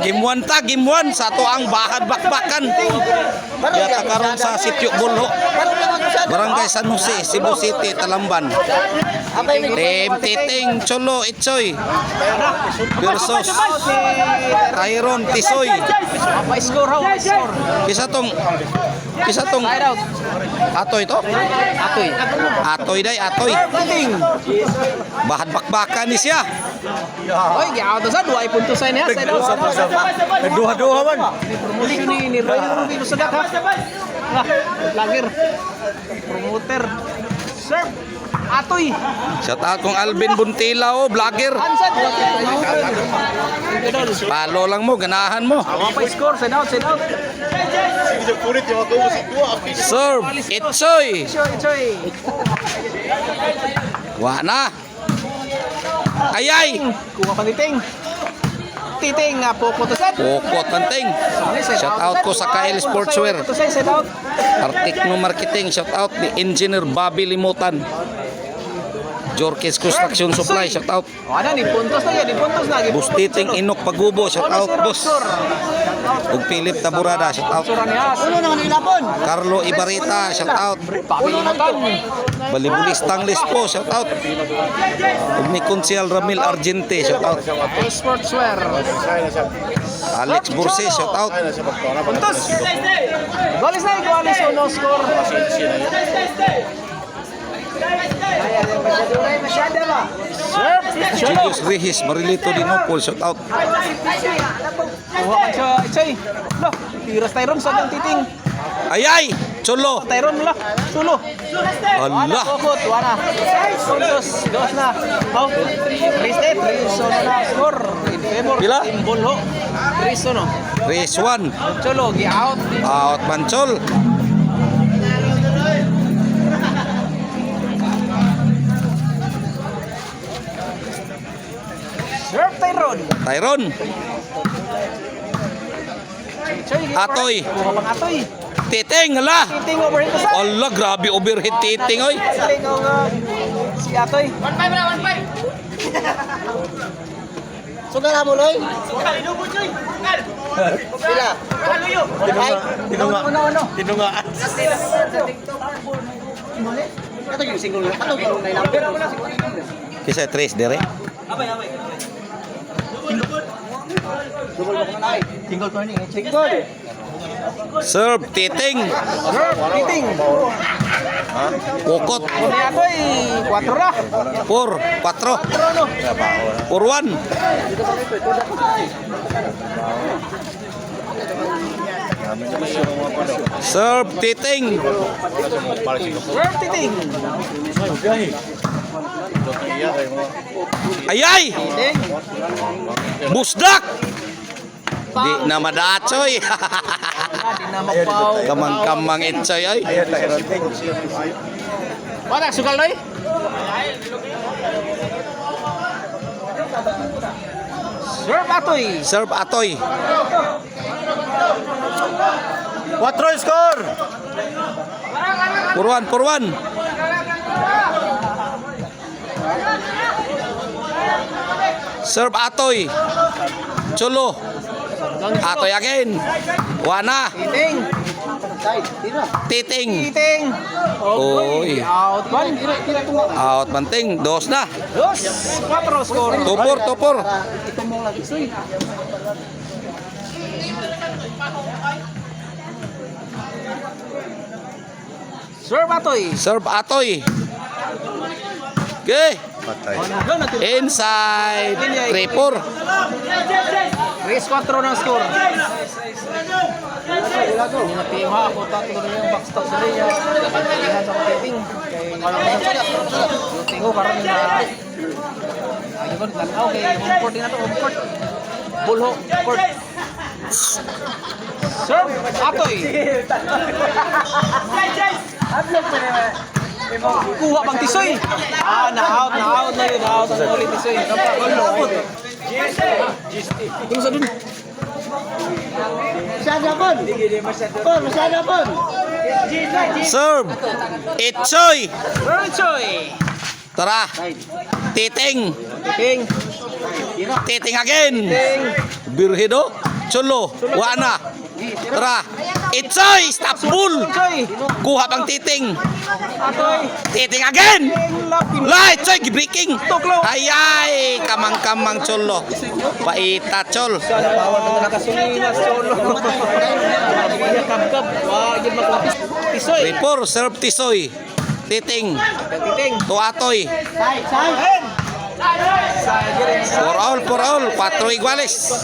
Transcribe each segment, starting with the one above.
Game 1 sa to ang bahad bakbakan. Yata karon sa Sitio Bulho, Barangay San Jose, Cebu City, Talamban. Team Titing Cholo Itsoy versus Tyron Tisoy. Kisa tong Atoy to? Atoy day, Atoy. Bahad bakbakan ni siya. Oy, giaw to sa 2 puntos sa niya. Nagduha-duha man. Promotion ni Roy Rubino Sagat ha. Lager. Promoter. Sir, Atoy. Shout out kong Alvin Buntila o vlogger. Ansad. Palo lang mo, ganahan mo. Apa score? Send out. Serve Itsoy. Choy. Wa na. Ayay. Kuha pa Titing nga poko to set. Pokot kanting. Shout out ko sa KL Sportswear. To say set out. Artikno Marketing. Shout out ni Engineer Bobby Limutan. Jorkis Construction Supply. Shout out. Ano ni puntos na yan, Bustiting Inok Pagubo. Shout out boss. Ug Philip Taburada. Shout out. Uno nang nilapon. Carlo Ibarita. Shout out. Pabilimutan. Balibulis Tanglis po. Shout out. Ug ni Konsyal Ramil Argente. Shout out. Sportswear. Alex Burse. Shout out. Puntos. Golis na igualis o no score. Julius Rihis Marilito Dinopol. Shout out. Kuha man siya, Ichay. Lo, tiras Tyron sa ng Titing. Ayay. Cholo. Tyron mo la. Sulo. Allah. Kokot, wana. Puntos, dos na. How? 3-8. Riso na score. In favor. Pila? Team Bulho. Riso no. Race 1. Cholo, gi-out. Out Manchol. Serve Tyron. Tyron. Ichay, Atoy. kuha pang Atoy. Titing. Hala. Titing overhead to sa. Allah, grabe overhead titing oy. Titing ang si Atoy. 1-5 na, 1-5. Sugal na mo, Loy? Sugal, inubo, Choy. Sugal. Pila? Kaluyo. Tinungaan. Ito yung single na. Ito yung number. Kisa tres dire. Single turning. Single. Serve Titing. Serve, Titing. Pokot. Kuni Atoy, 4 na. 4. 4 no. 4-1. Serve Titing. Serve, Titing. Ayay. Titing. Busdak. Di na madatsoy. Di na mapaw. Kamang-kamang itsoy ay. Wala, sugal, Loy? Serve, Atoy. Serve Atoy. 4 score. 4-1. Serve Atoy. Cholo. Atoy again. Wana. Titing. Titing. Titing. Oy. Out one. Out manting. 2 na. 4 score. Tupor. Ito mo lagi, Soy. Serve, Atoy. Serve Atoy. Okay. Patay. Inside. 3-4. Race 4 ng score. Natima ako tato na yung backstop sa linya. Pilihan sa titing. Tingo karon na. Ayun ko tanaw kay home court din ato, home court. Bulho court. Serve Atoy. Kuha pang Tisoy. Na-out na yun. Na-out ang ulit Tisoy. Tingin sa dun. Masyada pon. Serve. Itsoy. Rochoy. Tara. Titing. Titing. Titing again. Titing. Birhido. Cholo, wana. Tara. Itsoy, stop bull. Choy. Kuha pang titing. Atoy. Titing again. Lapin. La, Itsoy, breaking. Tuklo. Ayay, kamang-kamang Cholo. Paita, Chol. Sana bawal na nakasulinas solo. Iya kap-kap. Wah, yun makuha. Tisoy. Repor, serve Tisoy. Titing. Titing. Tuatoy. For all. 4 iguales.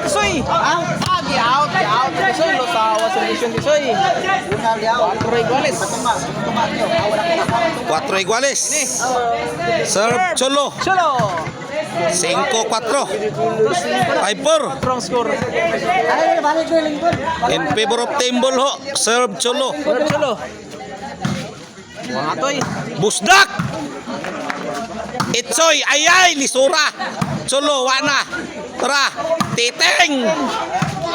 Tisoy. Out. Tisoy. Losawa sa division Tisoy. 4 iguales. 4 iguales. Serve Cholo. Cholo. 5-4. 5-4. Strong score. In favor of Team Bolho. Serve Cholo. Cholo. Mga atoy. Busdak. Itsoy. Ayay. Lisura. Cholo. Wana. Tara. Titing.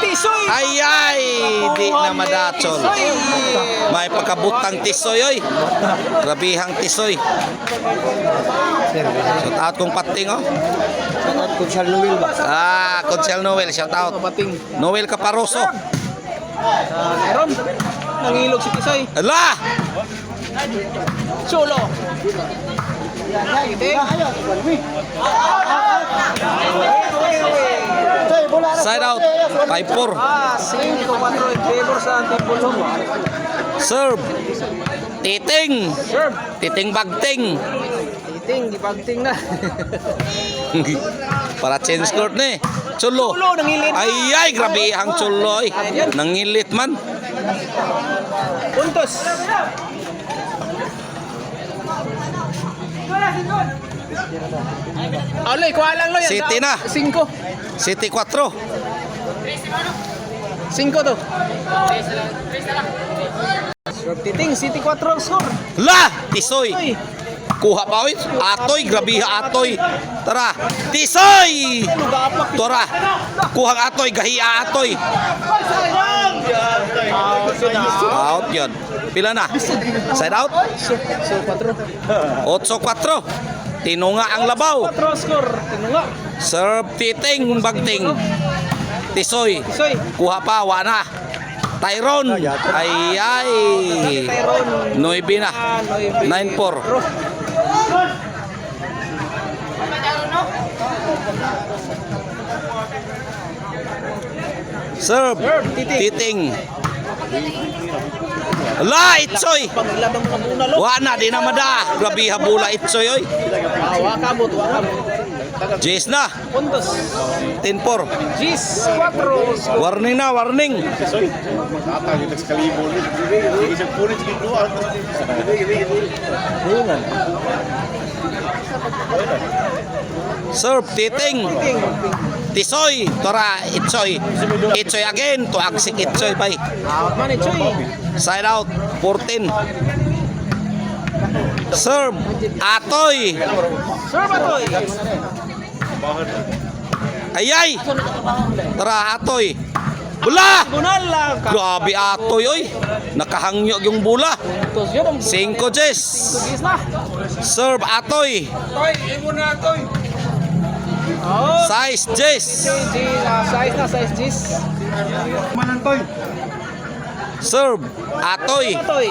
Tisoy. Ayay. Di na madachol. May pagkabutang Tisoy. Oy. Grabihang Tisoy. Shout out kong pating. Oh. Kunsal Noel ba? Consel Noel. Shout out. Bating. Noel Caparoso. Meron. Nangilog si Tisoy. Ala. Cholo. Titing. Side out. 5-4. 5-4 in favor sa Team Bolho. Serve. Titing. Serve. Titing bagting. Titing, gipagting na. Para change court ni. Cholo. Cholo, nangilit. Ayay, grabe ang Cholo. Ay. Nangilit man. Puntos. Alay, kuha lang lo yan. City na. 5. City 4. 5 to. Titing, City 4 ang score. La! Tisoy. Tisoy. Kuha pa oy. Atoy, grabe atoy. Tara. Tisoy! Lugapak. Tara. Kuha ang atoy, gahiya atoy. Out yun. Pila na? Side out? So 4. 8-4. Tinunga ang labaw. 4 score. Tinunga. Serve Titing bagting. Tisoy. Tisoy. Kuha pa, wana. Tyron. Ayay. Tyron. 9 na. 9-4. Serve. Titing. La, Itsoy. Paglaban mo muna lo. Wana, di na mada. Grabe habula Itsoy, oy. Wakabot. Jace na. Puntos. 10-4. Gis 4. Warning na, warning. Serve, Titing. Tisoy. Tora, Itsoy. Itsoy again. Tuagsik Itsoy, bay. Out man Choy. Side out, 14. Serve, Atoy. Serve atoy. Ayay. Tara, Atoy. Bula! Bunal lang. Grabe, Atoy, oy. Nakahangyo yung bula. Puntos yun. 5 Jess. Gis na. Serve, Atoy. Oh. Size, Jess. Size Gis. Manantoy. Serve, Atoy. Atoy.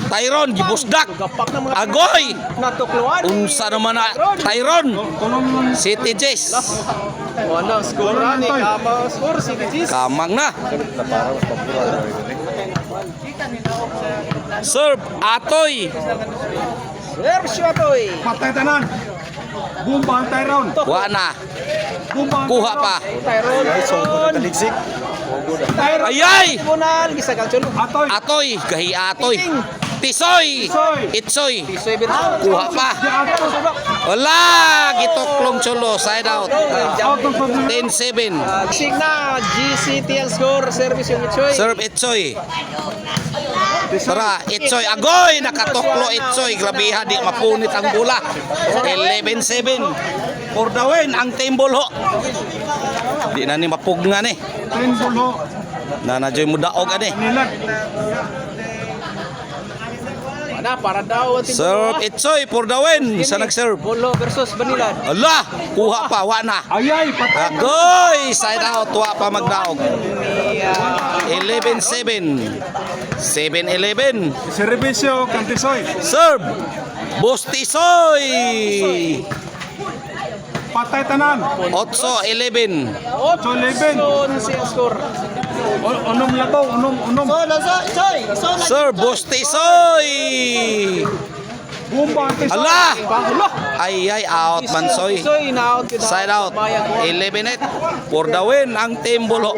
Tyron, gibusdak. Gapak ng mga Agoy. natukluan. Unsa naman na Tyron. City Jess. Wala score ni Kama score si Gis. Kamang na. Serve, Atoy. Serve si Atoy. Patay tanan. Bumba ang Tyron. Wana. Bumba ang Kuha pa. Tyron. Taligsik. Tyron. Ayay. Bunal gisa kang chulo. Atoy. Atoy, gahi Atoy. Tisoy. Itsoy. Tisoy bir. Kuha pa. Wala, gitoklong Cholo, side out. Out of the 10-7. Signa GCT ang score service yung Choy. Serve Itsoy. Tara, Itsoy. Agoy, nakatoklo Itsoy. Grabiha, di mapunit ang bola. 11-7. For the win, ang Team Bolho. Di na ni mapugna ni. 10 bulho. Na nadyoy mo daog ani. Nilag. Ana, para daw. Serve Itsoy for the win. Sa nag-serve. Bolo versus Banilan. Ala, kuha pa, wa na. Ayay, patay. Agoy, side out, wa pa magdaog. Ni 11-7. 7-11. Servisyo, Kantisoy. Serve. Bustisoy. Patay tanan. 8-11. 8-11. Si score. Unom labaw, unom. Serve Bustisoy. Bumba, Kantisoy. Ala, Pahulo. ay out man soy. Soy na out kita. Side out. 11-8 for the win ang Team Bulo.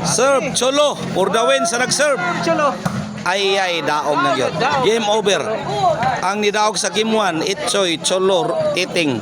Serve Cholo for the win sa nag-serve. Cholo. Ay daog na gyud. Game over. Ang nidaog sa game 1 Itsoy Cholo Titing.